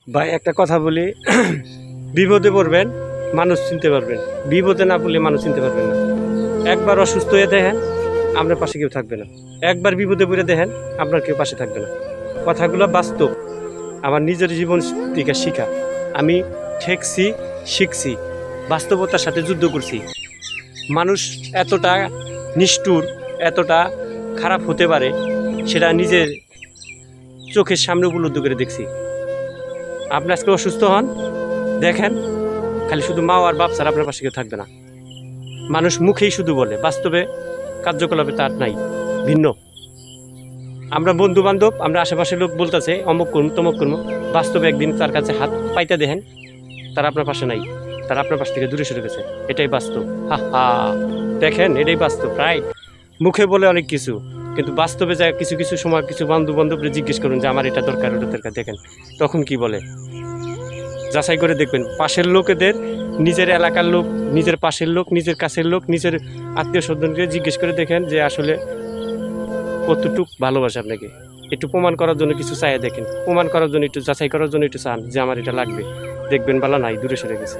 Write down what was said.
ভাই একটা কথা বলি, বিপদে পড়বেন মানুষ চিনতে পারবেন, বিপদে না পড়লে মানুষ চিনতে পারবেন না। একবার অসুস্থ হয়ে দেখেন আপনার পাশে কেউ থাকবে না, একবার বিপদে পড়ে দেখেন আপনার কেউ পাশে থাকবে না। কথাগুলো বাস্তব, আমার নিজের জীবন থেকে শিখা। আমি ঠেকছি, শিখছি, বাস্তবতার সাথে যুদ্ধ করছি। মানুষ এতটা নিষ্ঠুর, এতটা খারাপ হতে পারে সেটা নিজের চোখের সামনে উপলব্ধি করে দেখছি। আপনি আজকে অসুস্থ হন, দেখেন খালি শুধু মা আর বাপ ছাড়া আপনার পাশে কেউ থাকবে না। মানুষ মুখেই শুধু বলে, বাস্তবে কার্যকলাপে তার নাই, ভিন্ন। আমরা বন্ধু বান্ধব, আমরা আশেপাশের লোক বলতেছে অমুক করুন তমুক করুন, বাস্তবে একদিন তার কাছে হাত পাইতে দেখেন তার আপনার পাশে নাই, তার আপনার পাশ থেকে দূরে সরে গেছে। এটাই বাস্তব। হা হা, দেখেন এটাই বাস্তব। প্রায় মুখে বলে অনেক কিছু, কিন্তু বাস্তবে যায় কিছু কিছু সময় কিছু বন্ধু বান্ধবরে জিজ্ঞেস করুন যে আমার এটা দরকার ওটা দরকার, দেখেন তখন কি বলে। যাচাই করে দেখবেন পাশের লোকেদের, নিজের এলাকার লোক, নিজের পাশের লোক, নিজের কাছের লোক, নিজের আত্মীয় স্বজনকে জিজ্ঞেস করে দেখেন যে আসলে কতটুক ভালোবাসে আপনাকে। একটু প্রমাণ করার জন্য কিছু চাই দেখেন, প্রমাণ করার জন্য একটু যাচাই করার জন্য একটু চান যে আমার এটা লাগবে, দেখবেন বালা নাই, দূরে সরে গেছে।